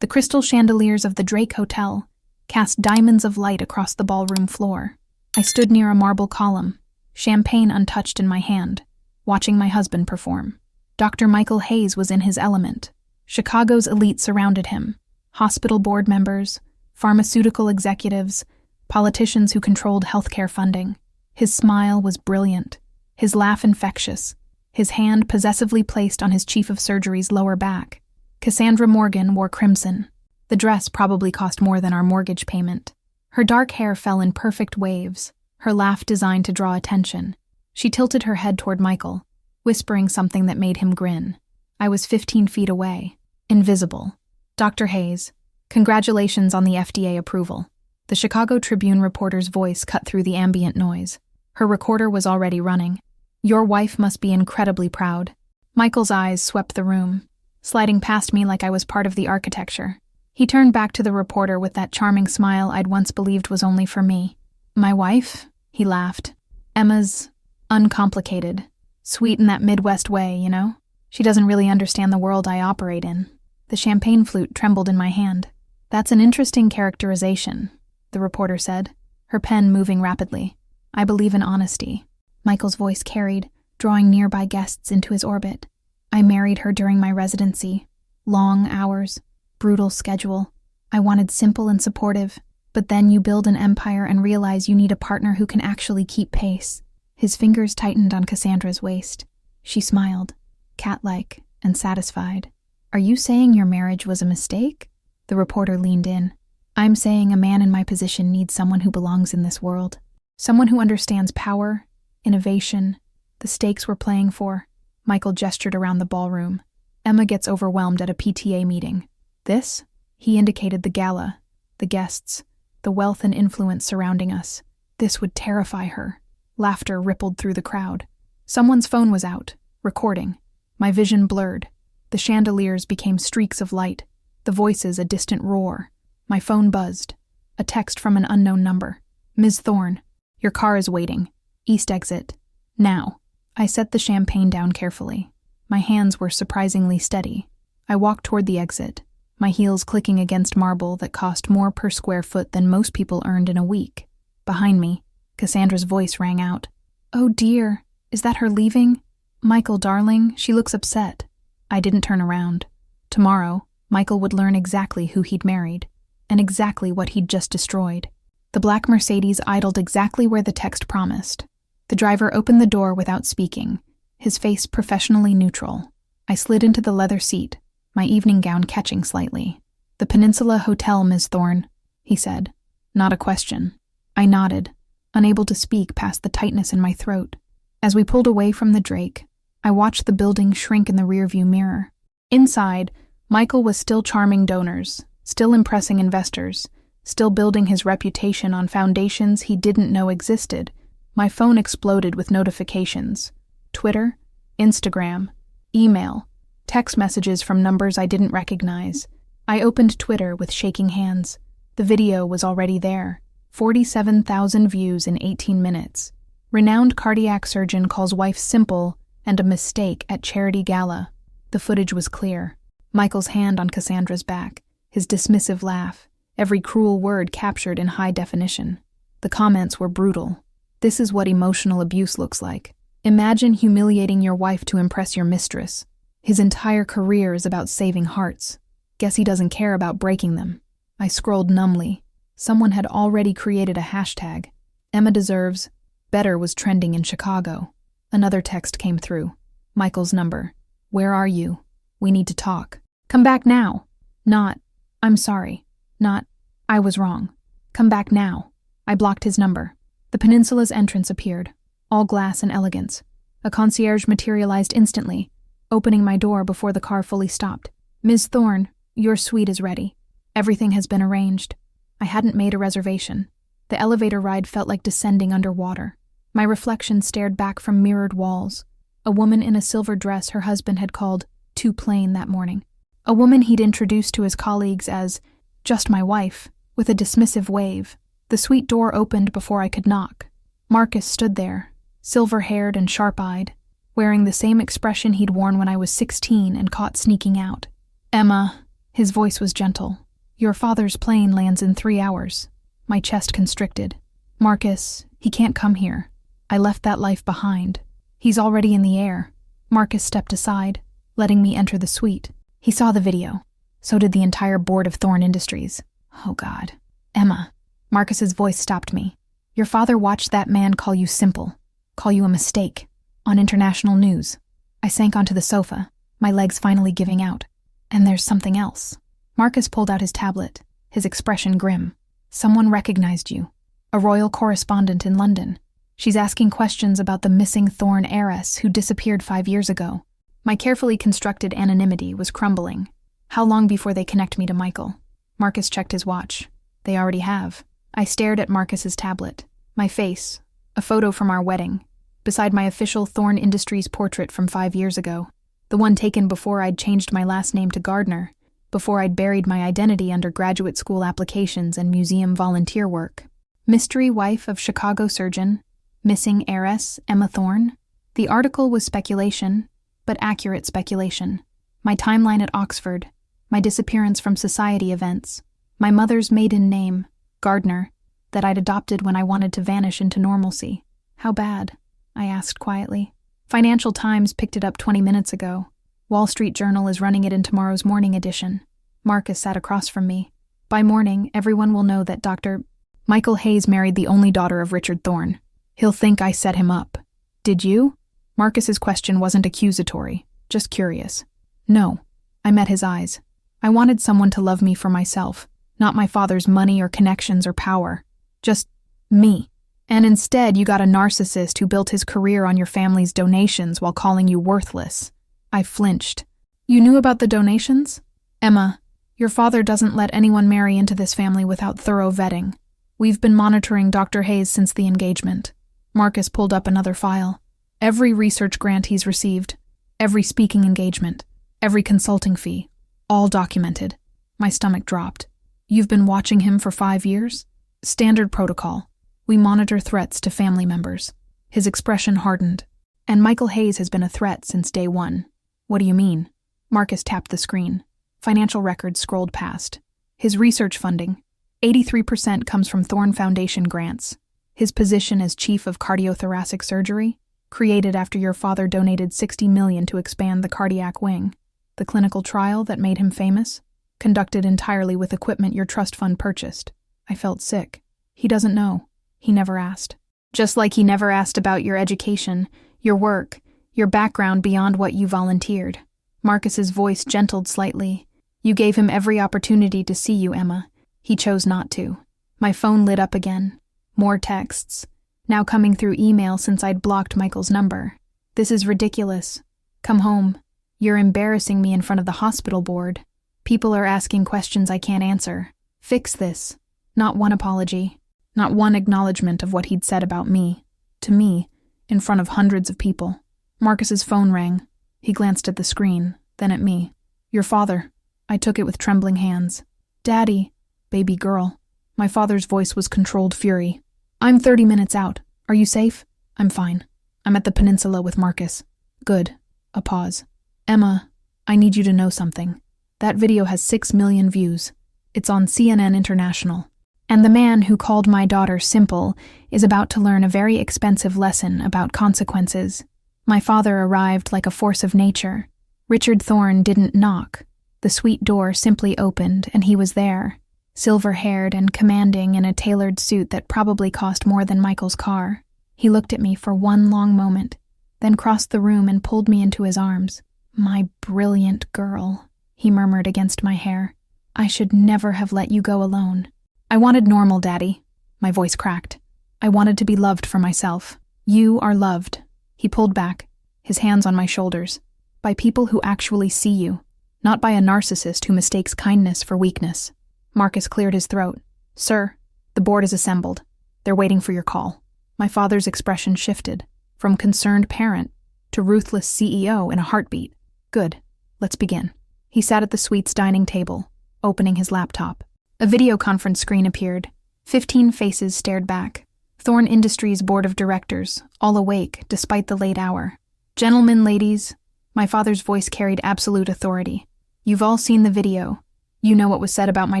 The crystal chandeliers of the Drake Hotel cast diamonds of light across the ballroom floor. I stood near a marble column, champagne untouched in my hand, watching my husband perform. Dr. Michael Hayes was in his element. Chicago's elite surrounded him. Hospital board members, pharmaceutical executives, politicians who controlled healthcare funding. His smile was brilliant, his laugh infectious, his hand possessively placed on his chief of surgery's lower back. Cassandra Morgan wore crimson. The dress probably cost more than our mortgage payment. Her dark hair fell in perfect waves, her laugh designed to draw attention. She tilted her head toward Michael, whispering something that made him grin. I was 15 feet away, invisible. Dr. Hayes, congratulations on the FDA approval. The Chicago Tribune reporter's voice cut through the ambient noise. Her recorder was already running. Your wife must be incredibly proud. Michael's eyes swept the room, sliding past me like I was part of the architecture. He turned back to the reporter with that charming smile I'd once believed was only for me. My wife? He laughed. Emma's uncomplicated. Sweet in that Midwest way, you know? She doesn't really understand the world I operate in. The champagne flute trembled in my hand. That's an interesting characterization, the reporter said, her pen moving rapidly. I believe in honesty. Michael's voice carried, drawing nearby guests into his orbit. I married her during my residency. Long hours, brutal schedule. I wanted simple and supportive, but then you build an empire and realize you need a partner who can actually keep pace. His fingers tightened on Cassandra's waist. She smiled, cat-like and satisfied. Are you saying your marriage was a mistake? The reporter leaned in. I'm saying a man in my position needs someone who belongs in this world. Someone who understands power, innovation, the stakes we're playing for. Michael gestured around the ballroom. Emma gets overwhelmed at a PTA meeting. This? He indicated the gala, the guests, the wealth and influence surrounding us. This would terrify her. Laughter rippled through the crowd. Someone's phone was out, recording. My vision blurred. The chandeliers became streaks of light, the voices a distant roar. My phone buzzed. A text from an unknown number. Ms. Thorne, your car is waiting. East exit. Now. I set the champagne down carefully. My hands were surprisingly steady. I walked toward the exit, my heels clicking against marble that cost more per square foot than most people earned in a week. Behind me, Cassandra's voice rang out. Oh dear, is that her leaving? Michael, darling, she looks upset. I didn't turn around. Tomorrow, Michael would learn exactly who he'd married, and exactly what he'd just destroyed. The black Mercedes idled exactly where the text promised. The driver opened the door without speaking, his face professionally neutral. I slid into the leather seat, my evening gown catching slightly. The Peninsula Hotel, Ms. Thorne, he said. Not a question. I nodded, unable to speak past the tightness in my throat. As we pulled away from the Drake, I watched the building shrink in the rearview mirror. Inside, Michael was still charming donors, still impressing investors, still building his reputation on foundations he didn't know existed. My phone exploded with notifications. Twitter, Instagram, email, text messages from numbers I didn't recognize. I opened Twitter with shaking hands. The video was already there. 47,000 views in 18 minutes. Renowned cardiac surgeon calls wife simple and a mistake at charity gala. The footage was clear. Michael's hand on Cassandra's back, his dismissive laugh, every cruel word captured in high definition. The comments were brutal. This is what emotional abuse looks like. Imagine humiliating your wife to impress your mistress. His entire career is about saving hearts. Guess he doesn't care about breaking them. I scrolled numbly. Someone had already created a hashtag. Emma deserves. Better was trending in Chicago. Another text came through. Michael's number. Where are you? We need to talk. Come back now. Not, I'm sorry. Not, I was wrong. Come back now. I blocked his number. The Peninsula's entrance appeared, all glass and elegance. A concierge materialized instantly, opening my door before the car fully stopped. Ms. Thorne, your suite is ready. Everything has been arranged. I hadn't made a reservation. The elevator ride felt like descending underwater. My reflection stared back from mirrored walls. A woman in a silver dress her husband had called too plain that morning. A woman he'd introduced to his colleagues as just my wife, with a dismissive wave. The suite door opened before I could knock. Marcus stood there, silver-haired and sharp-eyed, wearing the same expression he'd worn when I was 16 and caught sneaking out. Emma, His voice was gentle. Your father's plane lands in 3 hours. My chest constricted. Marcus, he can't come here. I left that life behind. He's already in the air. Marcus stepped aside, letting me enter the suite. He saw the video. So did the entire board of Thorne Industries. Oh God. Emma. Marcus's voice stopped me. Your father watched that man call you simple, call you a mistake, on international news. I sank onto the sofa, my legs finally giving out. And there's something else. Marcus pulled out his tablet, his expression grim. Someone recognized you. A royal correspondent in London. She's asking questions about the missing Thorne heiress who disappeared 5 years ago. My carefully constructed anonymity was crumbling. How long before they connect me to Michael? Marcus checked his watch. They already have. I stared at Marcus's tablet. My face, a photo from our wedding, beside my official Thorne Industries portrait from 5 years ago. The one taken before I'd changed my last name to Gardner, before I'd buried my identity under graduate school applications and museum volunteer work. Mystery wife of Chicago surgeon, missing heiress Emma Thorne. The article was speculation, but accurate speculation. My timeline at Oxford, my disappearance from society events, my mother's maiden name, Gardner, that I'd adopted when I wanted to vanish into normalcy. How bad? I asked quietly. Financial Times picked it up 20 minutes ago. Wall Street Journal is running it in tomorrow's morning edition. Marcus sat across from me. By morning, everyone will know that Dr. Michael Hayes married the only daughter of Richard Thorne. He'll think I set him up. Did you? Marcus's question wasn't accusatory, just curious. No. I met his eyes. I wanted someone to love me for myself, not my father's money or connections or power. Just me. And instead, you got a narcissist who built his career on your family's donations while calling you worthless. I flinched. You knew about the donations? Emma, your father doesn't let anyone marry into this family without thorough vetting. We've been monitoring Dr. Hayes since the engagement. Marcus pulled up another file. Every research grant he's received, every speaking engagement, every consulting fee, all documented. My stomach dropped. You've been watching him for 5 years? Standard protocol. We monitor threats to family members. His expression hardened. And Michael Hayes has been a threat since day one. What do you mean? Marcus tapped the screen. Financial records scrolled past. His research funding, 83% comes from Thorne Foundation grants. His position as chief of cardiothoracic surgery, created after your father donated $60 million to expand the cardiac wing. The clinical trial that made him famous, conducted entirely with equipment your trust fund purchased. I felt sick. He doesn't know. He never asked. Just like he never asked about your education, your work, your background beyond what you volunteered. Marcus's voice gentled slightly. You gave him every opportunity to see you, Emma. He chose not to. My phone lit up again. More texts. Now coming through email since I'd blocked Michael's number. This is ridiculous. Come home. You're embarrassing me in front of the hospital board. People are asking questions I can't answer. Fix this. Not one apology. Not one acknowledgement of what he'd said about me. To me, in front of hundreds of people. Marcus's phone rang. He glanced at the screen, then at me. Your father. I took it with trembling hands. Daddy. Baby girl. My father's voice was controlled fury. I'm 30 minutes out. Are you safe? I'm fine. I'm at the peninsula with Marcus. Good. A pause. Emma, I need you to know something. That video has 6 million views. It's on CNN International. And the man who called my daughter simple is about to learn a very expensive lesson about consequences. My father arrived like a force of nature. Richard Thorne didn't knock. The suite door simply opened and he was there, silver-haired and commanding in a tailored suit that probably cost more than Michael's car. He looked at me for one long moment, then crossed the room and pulled me into his arms. My brilliant girl, he murmured against my hair. I should never have let you go alone. I wanted normal, Daddy. My voice cracked. I wanted to be loved for myself. You are loved. He pulled back, his hands on my shoulders, by people who actually see you, not by a narcissist who mistakes kindness for weakness. Marcus cleared his throat. Sir, the board is assembled. They're waiting for your call. My father's expression shifted, from concerned parent to ruthless CEO in a heartbeat. Good. Let's begin. He sat at the suite's dining table, opening his laptop. A video conference screen appeared. 15 faces stared back. Thorne Industries board of directors, all awake despite the late hour. Gentlemen, ladies, my father's voice carried absolute authority. You've all seen the video. You know what was said about my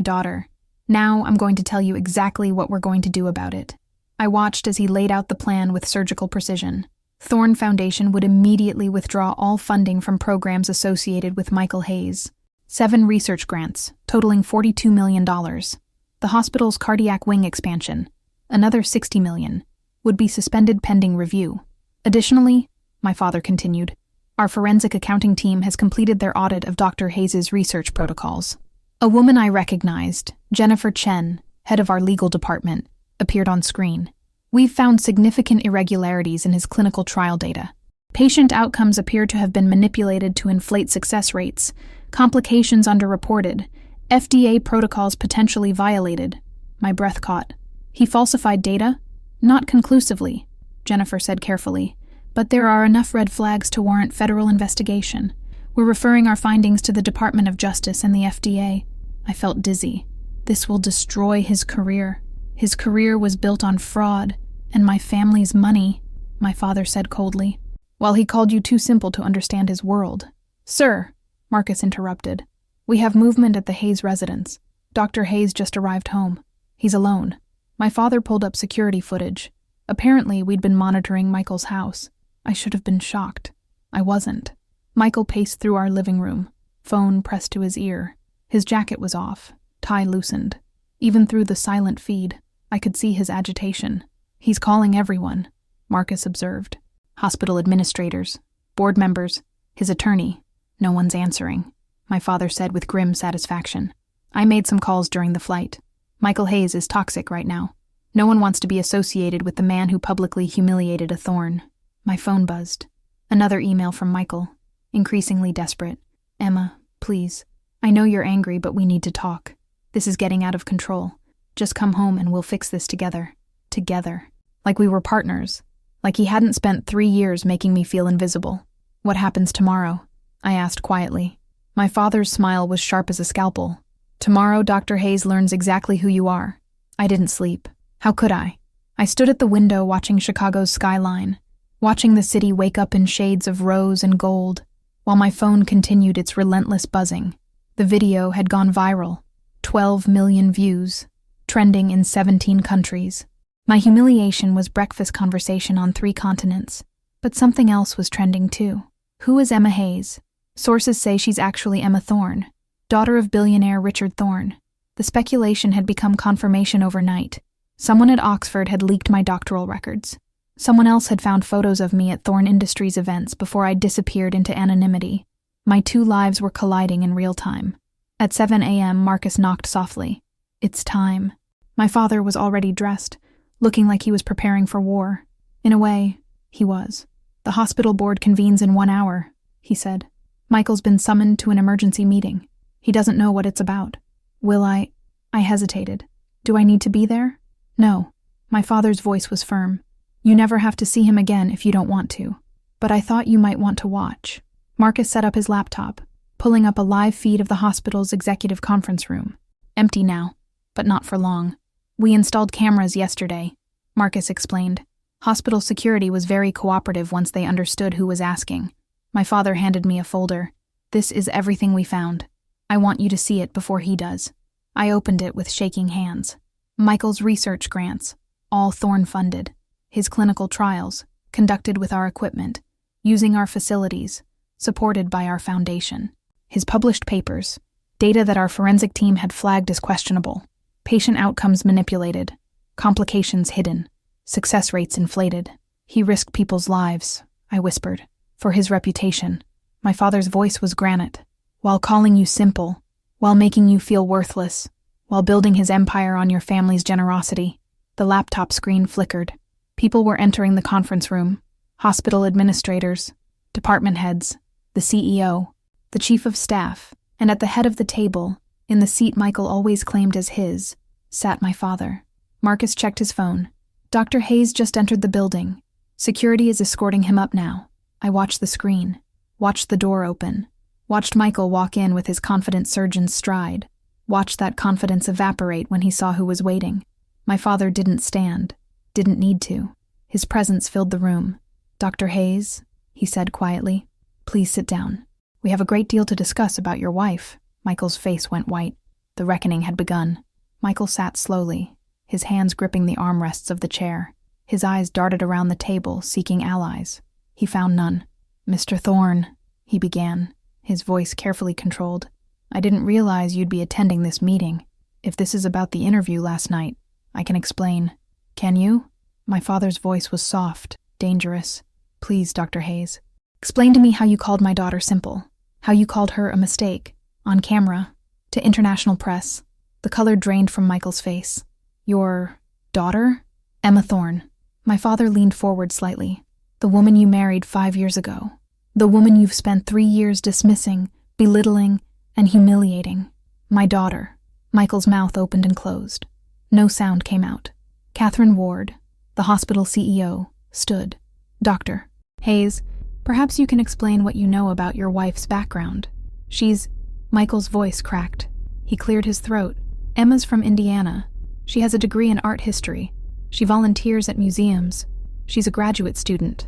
daughter. Now I'm going to tell you exactly what we're going to do about it." I watched as he laid out the plan with surgical precision. Thorne Foundation would immediately withdraw all funding from programs associated with Michael Hayes. 7 research grants, totaling $42 million. The hospital's cardiac wing expansion, another $60 million, would be suspended pending review. Additionally, my father continued, our forensic accounting team has completed their audit of Dr. Hayes' research protocols. A woman I recognized, Jennifer Chen, head of our legal department, appeared on screen. We've found significant irregularities in his clinical trial data. Patient outcomes appear to have been manipulated to inflate success rates, complications underreported, FDA protocols potentially violated. My breath caught. He falsified data? Not conclusively, Jennifer said carefully, but there are enough red flags to warrant federal investigation. We're referring our findings to the Department of Justice and the FDA. I felt dizzy. This will destroy his career. His career was built on fraud, and my family's money, my father said coldly, while he called you too simple to understand his world. Sir, Marcus interrupted, we have movement at the Hayes residence. Dr. Hayes just arrived home. He's alone. My father pulled up security footage. Apparently, we'd been monitoring Michael's house. I should have been shocked. I wasn't. Michael paced through our living room, phone pressed to his ear. His jacket was off, tie loosened. Even through the silent feed, I could see his agitation. He's calling everyone, Marcus observed. Hospital administrators, board members, his attorney. No one's answering, my father said with grim satisfaction. I made some calls during the flight. Michael Hayes is toxic right now. No one wants to be associated with the man who publicly humiliated a Thorne. My phone buzzed. Another email from Michael, increasingly desperate. Emma, please. I know you're angry, but we need to talk. This is getting out of control. Just come home and we'll fix this together. Together. Like we were partners. Like he hadn't spent 3 years making me feel invisible. What happens tomorrow? I asked quietly. My father's smile was sharp as a scalpel. Tomorrow, Dr. Hayes learns exactly who you are. I didn't sleep. How could I? I stood at the window watching Chicago's skyline, watching the city wake up in shades of rose and gold, while my phone continued its relentless buzzing. The video had gone viral. 12 million views, trending in 17 countries. My humiliation was breakfast conversation on 3 continents. But something else was trending too. Who is Emma Hayes? Sources say she's actually Emma Thorne, daughter of billionaire Richard Thorne. The speculation had become confirmation overnight. Someone at Oxford had leaked my doctoral records. Someone else had found photos of me at Thorne Industries events before I disappeared into anonymity. My 2 lives were colliding in real time. At 7 a.m., Marcus knocked softly. It's time. My father was already dressed, looking like he was preparing for war. In a way, he was. The hospital board convenes in 1 hour, he said. Michael's been summoned to an emergency meeting. He doesn't know what it's about. Will I hesitated. Do I need to be there? No. My father's voice was firm. You never have to see him again if you don't want to. But I thought you might want to watch. Marcus set up his laptop, pulling up a live feed of the hospital's executive conference room. Empty now, but not for long. We installed cameras yesterday, Marcus explained. Hospital security was very cooperative once they understood who was asking. My father handed me a folder. This is everything we found. I want you to see it before he does. I opened it with shaking hands. Michael's research grants, all Thorne funded. His clinical trials, conducted with our equipment, using our facilities, supported by our foundation. His published papers, data that our forensic team had flagged as questionable. Patient outcomes manipulated, complications hidden, success rates inflated. He risked people's lives, I whispered, for his reputation. My father's voice was granite. While calling you simple, while making you feel worthless, while building his empire on your family's generosity. The laptop screen flickered. People were entering the conference room. Hospital administrators, department heads, the CEO, the chief of staff, and at the head of the table, in the seat Michael always claimed as his, sat my father. Marcus checked his phone. Dr. Hayes just entered the building. Security is escorting him up now. I watched the screen, watched the door open, watched Michael walk in with his confident surgeon's stride, watched that confidence evaporate when he saw who was waiting. My father didn't stand, didn't need to. His presence filled the room. Dr. Hayes, he said quietly, please sit down. We have a great deal to discuss about your wife. Michael's face went white. The reckoning had begun. Michael sat slowly, his hands gripping the armrests of the chair. His eyes darted around the table, seeking allies. He found none. "Mr. Thorne," he began, his voice carefully controlled, "I didn't realize you'd be attending this meeting. If this is about the interview last night, I can explain." "Can you?" My father's voice was soft, dangerous. "Please, Dr. Hayes. Explain to me how you called my daughter simple, how you called her a mistake, on camera, to international press." The color drained from Michael's face. "Your daughter?" "Emma Thorne." My father leaned forward slightly. "The woman you married 5 years ago. The woman you've spent 3 years dismissing, belittling, and humiliating. My daughter." Michael's mouth opened and closed. No sound came out. Catherine Ward, the hospital CEO, stood. "Dr. Hayes, perhaps you can explain what you know about your wife's background. She's—" Michael's voice cracked. He cleared his throat. "Emma's from Indiana. She has a degree in art history. She volunteers at museums. She's a graduate student."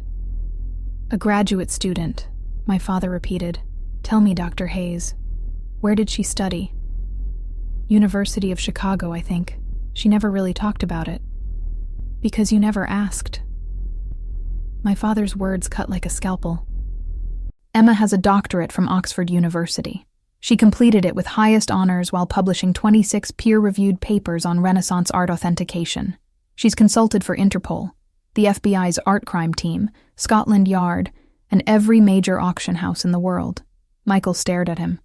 "A graduate student," my father repeated. "Tell me, Dr. Hayes, where did she study?" "University of Chicago, I think. She never really talked about it." "Because you never asked." My father's words cut like a scalpel. "Emma has a doctorate from Oxford University. She completed it with highest honors while publishing 26 peer-reviewed papers on Renaissance art authentication. She's consulted for Interpol, the FBI's art crime team, Scotland Yard, and every major auction house in the world." Michael stared at him.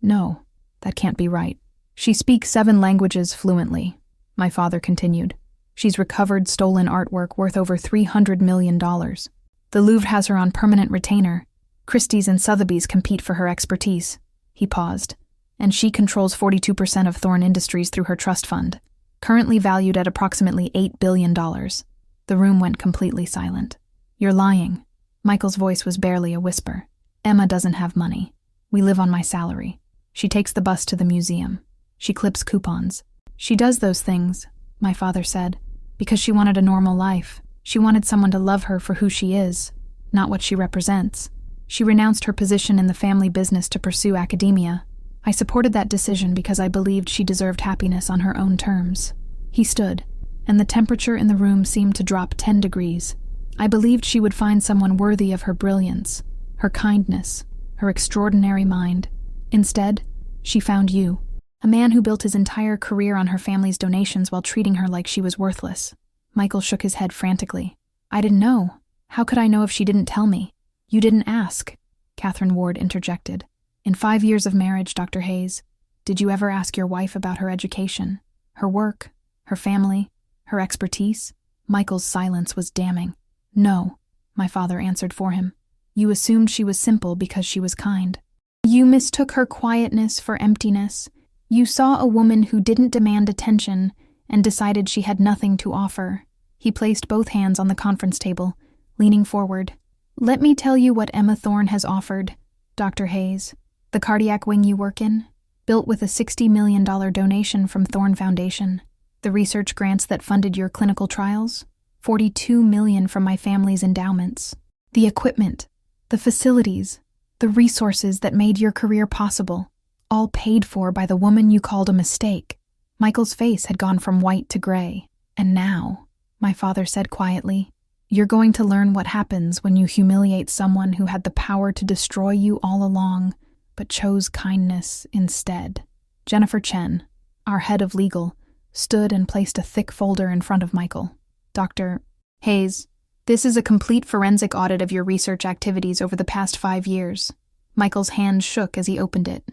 No, that can't be right. "She speaks 7 languages fluently," my father continued. "She's recovered stolen artwork worth over $300 million. The Louvre has her on permanent retainer. Christie's and Sotheby's compete for her expertise." He paused. "And she controls 42% of Thorne Industries through her trust fund, currently valued at approximately $8 billion. The room went completely silent. "You're lying." Michael's voice was barely a whisper. "Emma doesn't have money. We live on my salary. She takes the bus to the museum. She clips coupons. She does those things," my father said, "because she wanted a normal life. She wanted someone to love her for who she is, not what she represents. She renounced her position in the family business to pursue academia. I supported that decision because I believed she deserved happiness on her own terms." He stood, and the temperature in the room seemed to drop 10 degrees. "I believed she would find someone worthy of her brilliance, her kindness, her extraordinary mind. Instead, she found you, a man who built his entire career on her family's donations while treating her like she was worthless." Michael shook his head frantically. "I didn't know. How could I know if she didn't tell me?" "You didn't ask," Catherine Ward interjected. "In 5 years of marriage, Dr. Hayes, did you ever ask your wife about her education, her work, her family, her expertise?" Michael's silence was damning. "No," my father answered for him. "You assumed she was simple because she was kind. You mistook her quietness for emptiness. You saw a woman who didn't demand attention and decided she had nothing to offer." He placed both hands on the conference table, leaning forward. "Let me tell you what Emma Thorne has offered, Dr. Hayes. The cardiac wing you work in, built with a $60 million donation from Thorne Foundation. The research grants that funded your clinical trials, $42 million from my family's endowments. The equipment, the facilities, the resources that made your career possible, all paid for by the woman you called a mistake." Michael's face had gone from white to gray. "And now," my father said quietly, "you're going to learn what happens when you humiliate someone who had the power to destroy you all along, but chose kindness instead." Jennifer Chen, our head of legal, stood and placed a thick folder in front of Michael. "Dr. Hayes, this is a complete forensic audit of your research activities over the past 5 years." Michael's hand shook as he opened it.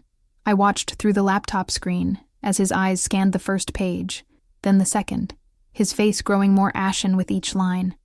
I watched through the laptop screen as his eyes scanned the first page, then the second, his face growing more ashen with each line.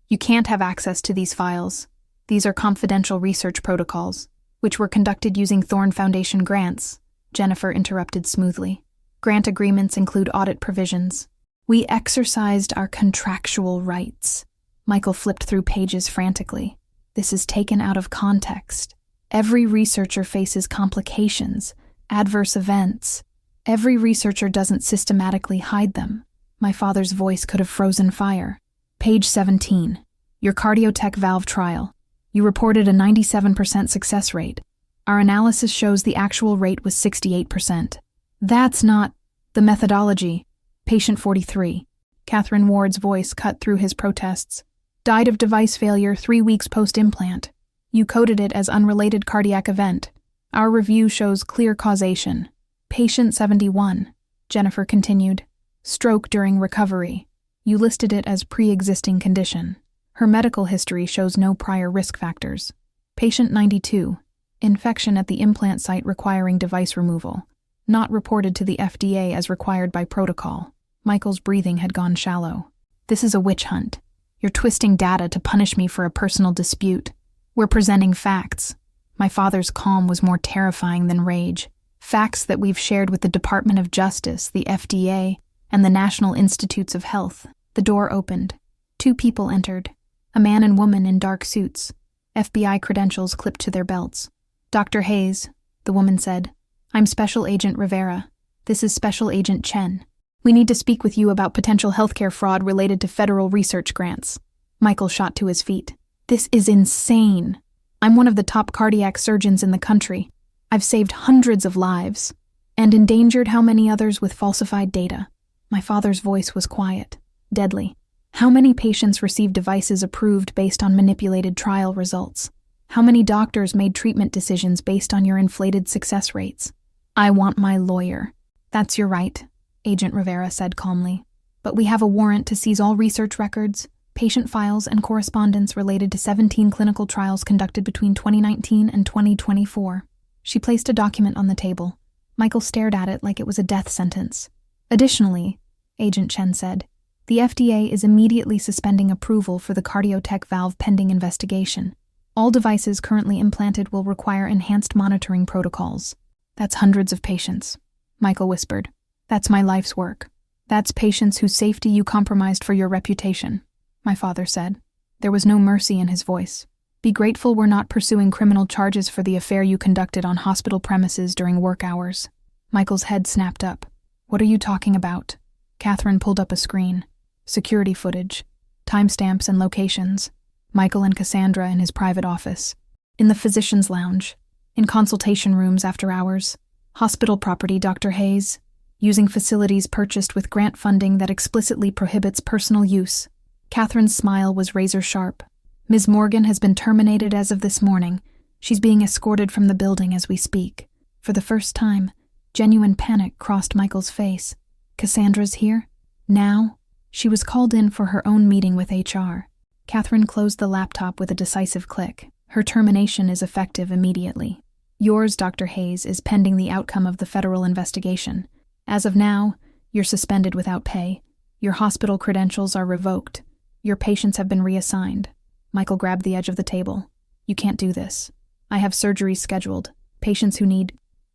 You can't have access to these files. These are confidential research protocols, which were conducted using Thorne Foundation grants," Jennifer interrupted smoothly. "Grant agreements include audit provisions. We exercised our contractual rights." Michael flipped through pages frantically. "This is taken out of context. Every researcher faces complications, adverse events. Every researcher doesn't systematically hide them." My father's voice could have frozen fire. "Page 17. Your cardiotech valve trial. You reported a 97% success rate. Our analysis shows the actual rate was 68%. That's not the methodology. Patient 43. Catherine Ward's voice cut through his protests. Died of device failure 3 weeks post-implant. You coded it as unrelated cardiac event. Our review shows clear causation. Patient 71. Jennifer continued. Stroke during recovery. You listed it as pre-existing condition. Her medical history shows no prior risk factors. Patient 92. Infection at the implant site requiring device removal. Not reported to the FDA as required by protocol. Michael's breathing had gone shallow. This is a witch hunt. You're twisting data to punish me for a personal dispute. We're presenting facts. My father's calm was more terrifying than rage. Facts that we've shared with the Department of Justice, the FDA, and the National Institutes of Health. The door opened. 2 people entered. A man and woman in dark suits. FBI credentials clipped to their belts. Dr. Hayes, the woman said. I'm Special Agent Rivera. This is Special Agent Chen. We need to speak with you about potential healthcare fraud related to federal research grants. Michael shot to his feet. This is insane. I'm one of the top cardiac surgeons in the country. I've saved hundreds of lives and endangered how many others with falsified data. My father's voice was quiet, deadly. How many patients received devices approved based on manipulated trial results? How many doctors made treatment decisions based on your inflated success rates? I want my lawyer. That's your right, Agent Rivera said calmly. But we have a warrant to seize all research records, patient files, and correspondence related to 17 clinical trials conducted between 2019 and 2024. She placed a document on the table. Michael stared at it like it was a death sentence. Additionally, Agent Chen said, the FDA is immediately suspending approval for the cardiotech valve pending investigation. All devices currently implanted will require enhanced monitoring protocols. That's hundreds of patients, Michael whispered. That's my life's work. That's patients whose safety you compromised for your reputation, my father said. There was no mercy in his voice. Be grateful we're not pursuing criminal charges for the affair you conducted on hospital premises during work hours. Michael's head snapped up. What are you talking about? Catherine pulled up a screen. Security footage, timestamps and locations. Michael and Cassandra in his private office. In the physician's lounge. In consultation rooms after hours. Hospital property, Dr. Hayes. Using facilities purchased with grant funding that explicitly prohibits personal use. Catherine's smile was razor-sharp. Ms. Morgan has been terminated as of this morning. She's being escorted from the building as we speak. For the first time, genuine panic crossed Michael's face. Cassandra's here? Now? She was called in for her own meeting with HR. Catherine closed the laptop with a decisive click. Her termination is effective immediately. Yours, Dr. Hayes, is pending the outcome of the federal investigation. As of now, you're suspended without pay. Your hospital credentials are revoked. Your patients have been reassigned. Michael grabbed the edge of the table. You can't do this. I have surgeries scheduled.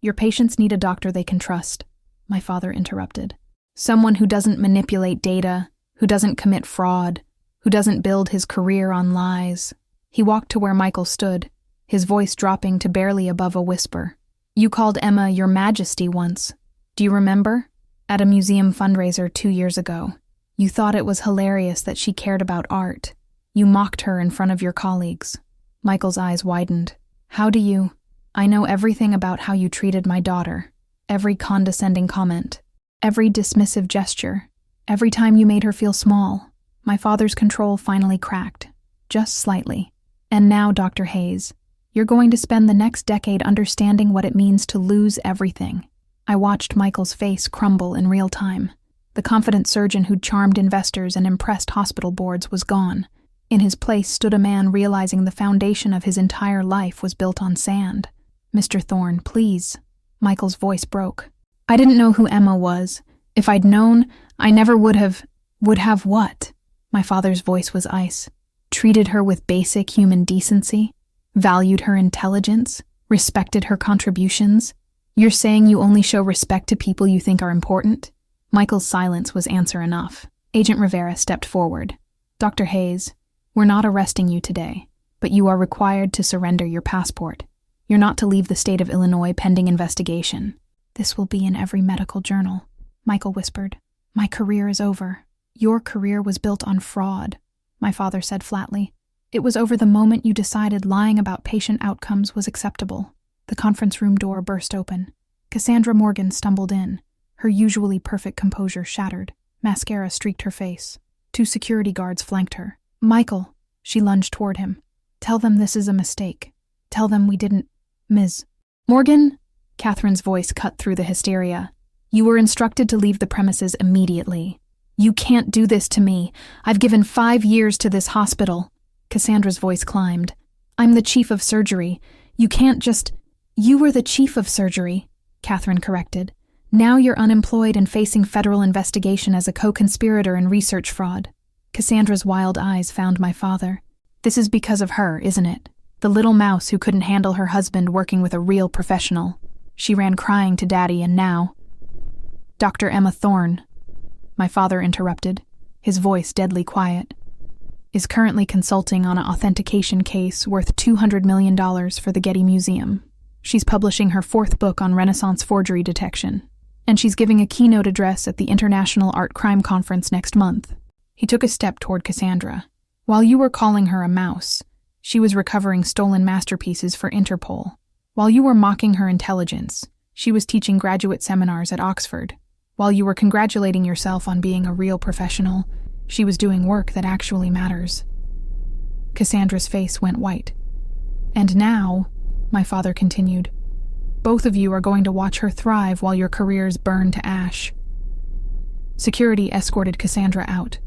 Your patients need a doctor they can trust. My father interrupted. Someone who doesn't manipulate data, who doesn't commit fraud, who doesn't build his career on lies. He walked to where Michael stood, his voice dropping to barely above a whisper. You called Emma your Majesty once. Do you remember? At a museum fundraiser 2 years ago. You thought it was hilarious that she cared about art. You mocked her in front of your colleagues. Michael's eyes widened. How do you? I know everything about how you treated my daughter. Every condescending comment. Every dismissive gesture. Every time you made her feel small. My father's control finally cracked. Just slightly. And now, Dr. Hayes, you're going to spend the next decade understanding what it means to lose everything. I watched Michael's face crumble in real time. The confident surgeon who'd charmed investors and impressed hospital boards was gone. In his place stood a man realizing the foundation of his entire life was built on sand. Mr. Thorne, please. Michael's voice broke. I didn't know who Emma was. If I'd known, I never would have what? My father's voice was ice. Treated her with basic human decency? Valued her intelligence? Respected her contributions? You're saying you only show respect to people you think are important? Michael's silence was answer enough. Agent Rivera stepped forward. Dr. Hayes, we're not arresting you today, but you are required to surrender your passport. You're not to leave the state of Illinois pending investigation. This will be in every medical journal, Michael whispered. My career is over. Your career was built on fraud, my father said flatly. It was over the moment you decided lying about patient outcomes was acceptable. The conference room door burst open. Cassandra Morgan stumbled in, her usually perfect composure shattered. Mascara streaked her face. 2 security guards flanked her. "Michael," she lunged toward him. "Tell them this is a mistake. Tell them we didn't—" "Ms. Morgan?" Catherine's voice cut through the hysteria. "You were instructed to leave the premises immediately. You can't do this to me. I've given 5 years to this hospital." Cassandra's voice climbed. "I'm the chief of surgery. You can't just—" "You were the chief of surgery," Catherine corrected. "Now you're unemployed and facing federal investigation as a co-conspirator in research fraud." Cassandra's wild eyes found my father. "This is because of her, isn't it? The little mouse who couldn't handle her husband working with a real professional. She ran crying to Daddy, and now—" "Dr. Emma Thorne," my father interrupted, his voice deadly quiet, "is currently consulting on an authentication case worth $200 million for the Getty Museum. She's publishing her 4th book on Renaissance forgery detection, and she's giving a keynote address at the International Art Crime Conference next month." He took a step toward Cassandra. "While you were calling her a mouse, she was recovering stolen masterpieces for Interpol. While you were mocking her intelligence, she was teaching graduate seminars at Oxford. While you were congratulating yourself on being a real professional, she was doing work that actually matters." Cassandra's face went white. "And now," my father continued, "both of you are going to watch her thrive while your careers burn to ash." Security escorted Cassandra out.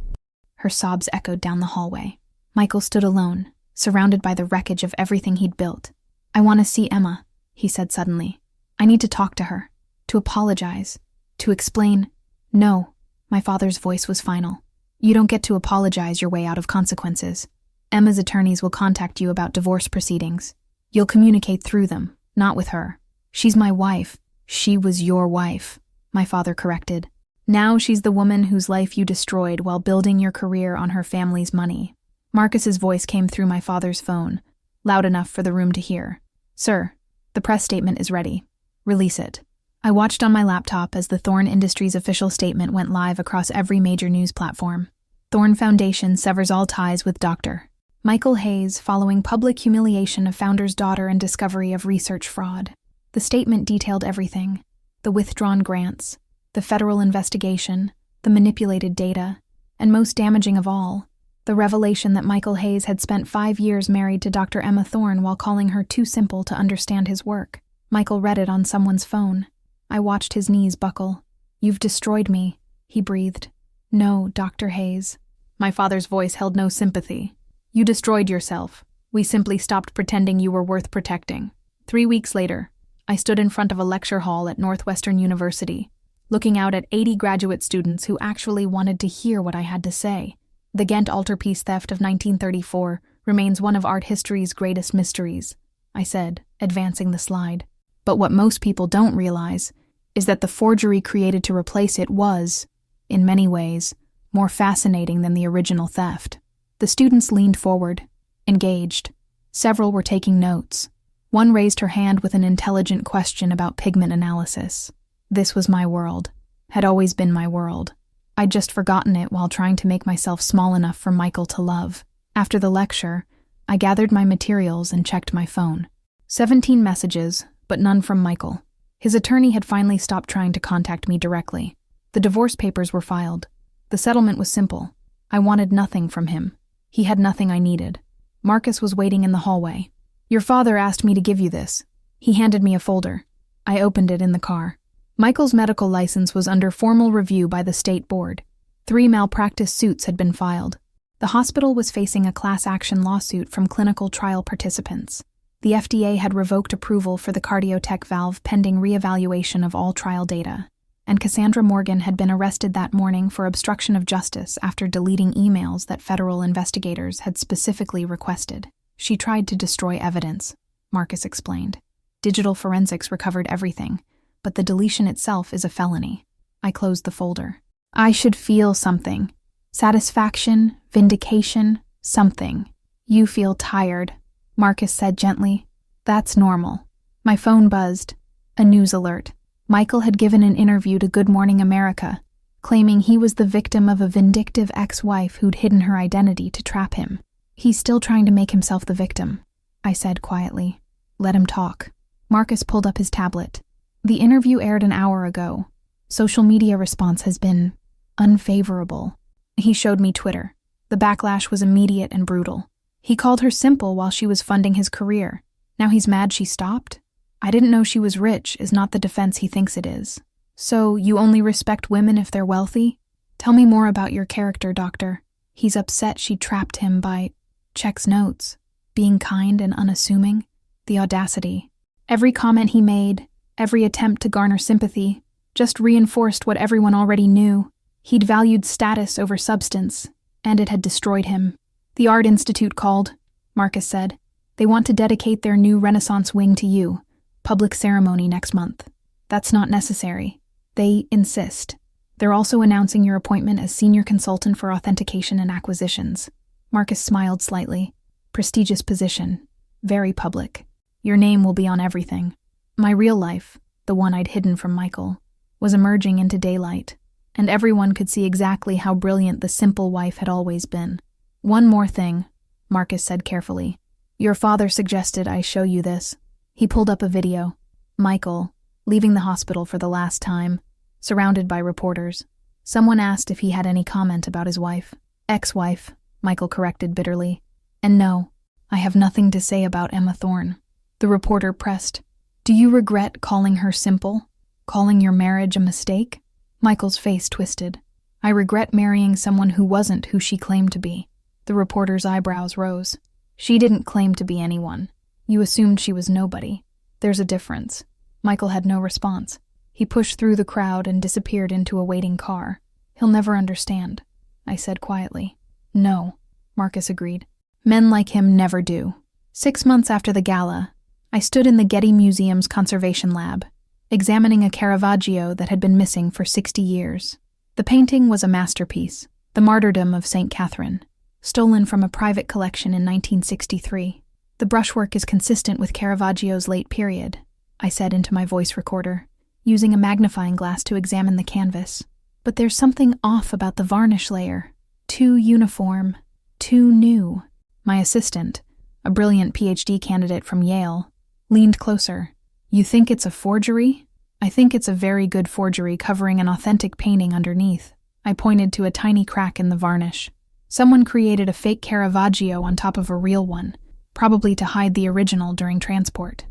Her sobs echoed down the hallway. Michael stood alone, surrounded by the wreckage of everything he'd built. "I want to see Emma," he said suddenly. "I need to talk to her, to apologize, to explain—" "No," my father's voice was final. "You don't get to apologize your way out of consequences. Emma's attorneys will contact you about divorce proceedings. You'll communicate through them, not with her. She's my wife." "She was your wife," my father corrected. "Now she's the woman whose life you destroyed while building your career on her family's money." Marcus's voice came through my father's phone, loud enough for the room to hear. "Sir, the press statement is ready. Release it." I watched on my laptop as the Thorne Industries official statement went live across every major news platform. Thorne Foundation severs all ties with Dr. Michael Hayes following public humiliation of founder's daughter and discovery of research fraud. The statement detailed everything: the withdrawn grants, the federal investigation, the manipulated data, and most damaging of all, the revelation that Michael Hayes had spent 5 years married to Dr. Emma Thorne while calling her too simple to understand his work. Michael read it on someone's phone. I watched his knees buckle. "You've destroyed me," he breathed. "No, Dr. Hayes." My father's voice held no sympathy. "You destroyed yourself. We simply stopped pretending you were worth protecting." 3 weeks later, I stood in front of a lecture hall at Northwestern University, looking out at 80 graduate students who actually wanted to hear what I had to say. The Ghent altarpiece theft of 1934 remains one of art history's greatest mysteries, I said, advancing the slide. But what most people don't realize is that the forgery created to replace it was, in many ways, more fascinating than the original theft. The students leaned forward, engaged. Several were taking notes. One raised her hand with an intelligent question about pigment analysis. This was my world, had always been my world. I'd just forgotten it while trying to make myself small enough for Michael to love. After the lecture, I gathered my materials and checked my phone. 17 messages, but none from Michael. His attorney had finally stopped trying to contact me directly. The divorce papers were filed. The settlement was simple. I wanted nothing from him. He had nothing I needed. Marcus was waiting in the hallway. "Your father asked me to give you this." He handed me a folder. I opened it in the car. Michael's medical license was under formal review by the state board. 3 malpractice suits had been filed. The hospital was facing a class action lawsuit from clinical trial participants. The FDA had revoked approval for the cardiotech valve pending reevaluation of all trial data, and Cassandra Morgan had been arrested that morning for obstruction of justice after deleting emails that federal investigators had specifically requested. "She tried to destroy evidence," Marcus explained. "Digital forensics recovered everything, but the deletion itself is a felony." I closed the folder. "I should feel something. Satisfaction, vindication, something." "You feel tired," Marcus said gently. "That's normal." My phone buzzed. A news alert. Michael had given an interview to Good Morning America, claiming he was the victim of a vindictive ex-wife who'd hidden her identity to trap him. "He's still trying to make himself the victim," I said quietly. "Let him talk." Marcus pulled up his tablet. The interview aired an hour ago. Social media response has been unfavorable. He showed me Twitter. The backlash was immediate and brutal. He called her simple while she was funding his career. Now he's mad she stopped? I didn't know she was rich is not the defense he thinks it is. So you only respect women if they're wealthy? Tell me more about your character, doctor. He's upset she trapped him by checks notes, being kind and unassuming. The audacity. Every comment he made, every attempt to garner sympathy, just reinforced what everyone already knew. He'd valued status over substance, and it had destroyed him. The Art Institute called, Marcus said. They want to dedicate their new Renaissance wing to you. Public ceremony next month. That's not necessary. They insist. They're also announcing your appointment as senior consultant for authentication and acquisitions. Marcus smiled slightly. Prestigious position. Very public. Your name will be on everything. My real life, the one I'd hidden from Michael, was emerging into daylight, and everyone could see exactly how brilliant the simple wife had always been. One more thing, Marcus said carefully. Your father suggested I show you this. He pulled up a video. Michael, leaving the hospital for the last time, surrounded by reporters. Someone asked if he had any comment about his wife. Ex-wife, Michael corrected bitterly. And no, I have nothing to say about Emma Thorne. The reporter pressed. Do you regret calling her simple? Calling your marriage a mistake? Michael's face twisted. I regret marrying someone who wasn't who she claimed to be. The reporter's eyebrows rose. She didn't claim to be anyone. You assumed she was nobody. There's a difference. Michael had no response. He pushed through the crowd and disappeared into a waiting car. He'll never understand, I said quietly. No, Marcus agreed. Men like him never do. 6 months after the gala, I stood in the Getty Museum's conservation lab, examining a Caravaggio that had been missing for 60 years. The painting was a masterpiece, the martyrdom of St. Catherine, stolen from a private collection in 1963. The brushwork is consistent with Caravaggio's late period, I said into my voice recorder, using a magnifying glass to examine the canvas. But there's something off about the varnish layer. Too uniform, too new. My assistant, a brilliant PhD candidate from Yale, leaned closer. You think it's a forgery? I think it's a very good forgery covering an authentic painting underneath. I pointed to a tiny crack in the varnish. Someone created a fake Caravaggio on top of a real one, probably to hide the original during transport.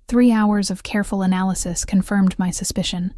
3 hours of careful analysis confirmed my suspicion.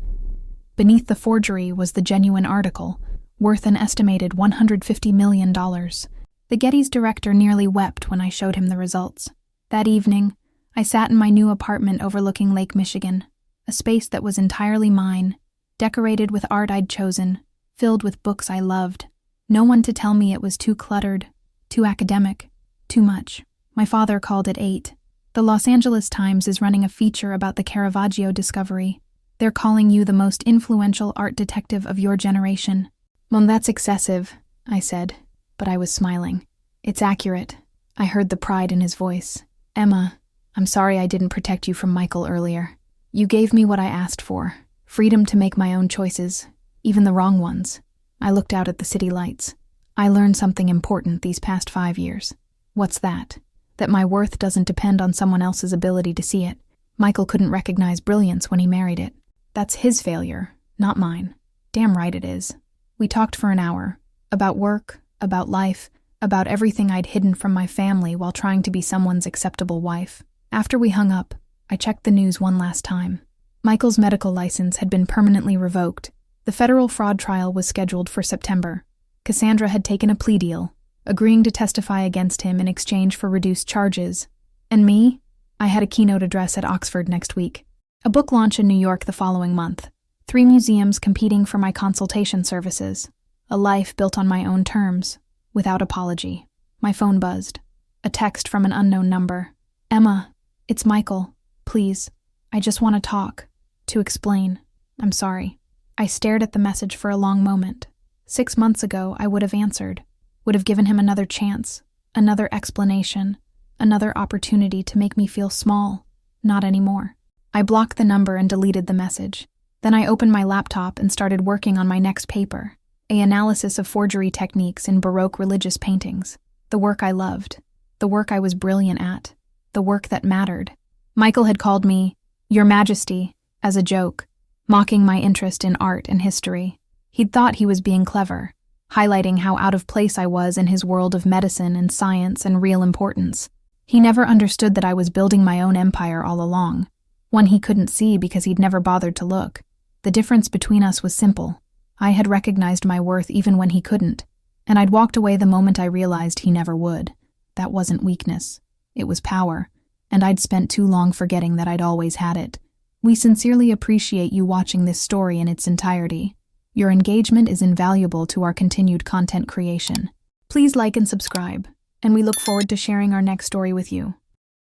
Beneath the forgery was the genuine article, worth an estimated $150 million. The Getty's director nearly wept when I showed him the results. That evening, I sat in my new apartment overlooking Lake Michigan, a space that was entirely mine, decorated with art I'd chosen, filled with books I loved. No one to tell me it was too cluttered, too academic, too much. My father called it 8. The Los Angeles Times is running a feature about the Caravaggio discovery. They're calling you the most influential art detective of your generation. Well, that's excessive, I said, but I was smiling. It's accurate. I heard the pride in his voice. Emma, I'm sorry I didn't protect you from Michael earlier. You gave me what I asked for, freedom to make my own choices, even the wrong ones. I looked out at the city lights. I learned something important these past 5 years. What's that? That my worth doesn't depend on someone else's ability to see it. Michael couldn't recognize brilliance when he married it. That's his failure, not mine. Damn right it is. We talked for an hour, about work, about life, about everything I'd hidden from my family while trying to be someone's acceptable wife. After we hung up, I checked the news one last time. Michael's medical license had been permanently revoked. The federal fraud trial was scheduled for September. Cassandra had taken a plea deal, agreeing to testify against him in exchange for reduced charges. And me? I had a keynote address at Oxford next week. A book launch in New York the following month. 3 museums competing for my consultation services. A life built on my own terms, without apology. My phone buzzed. A text from an unknown number. Emma, it's Michael. Please, I just want to talk. To explain. I'm sorry. I stared at the message for a long moment. 6 months ago, I would have answered. Would have given him another chance, another explanation, another opportunity to make me feel small. Not anymore. I blocked the number and deleted the message. Then I opened my laptop and started working on my next paper, an analysis of forgery techniques in Baroque religious paintings. The work I loved. The work I was brilliant at. The work that mattered. Michael had called me Your Majesty as a joke, mocking my interest in art and history. He'd thought he was being clever, highlighting how out of place I was in his world of medicine and science and real importance. He never understood that I was building my own empire all along, one he couldn't see because he'd never bothered to look. The difference between us was simple. I had recognized my worth even when he couldn't, and I'd walked away the moment I realized he never would. That wasn't weakness. It was power, and I'd spent too long forgetting that I'd always had it. We sincerely appreciate you watching this story in its entirety. Your engagement is invaluable to our continued content creation. Please like and subscribe, and we look forward to sharing our next story with you.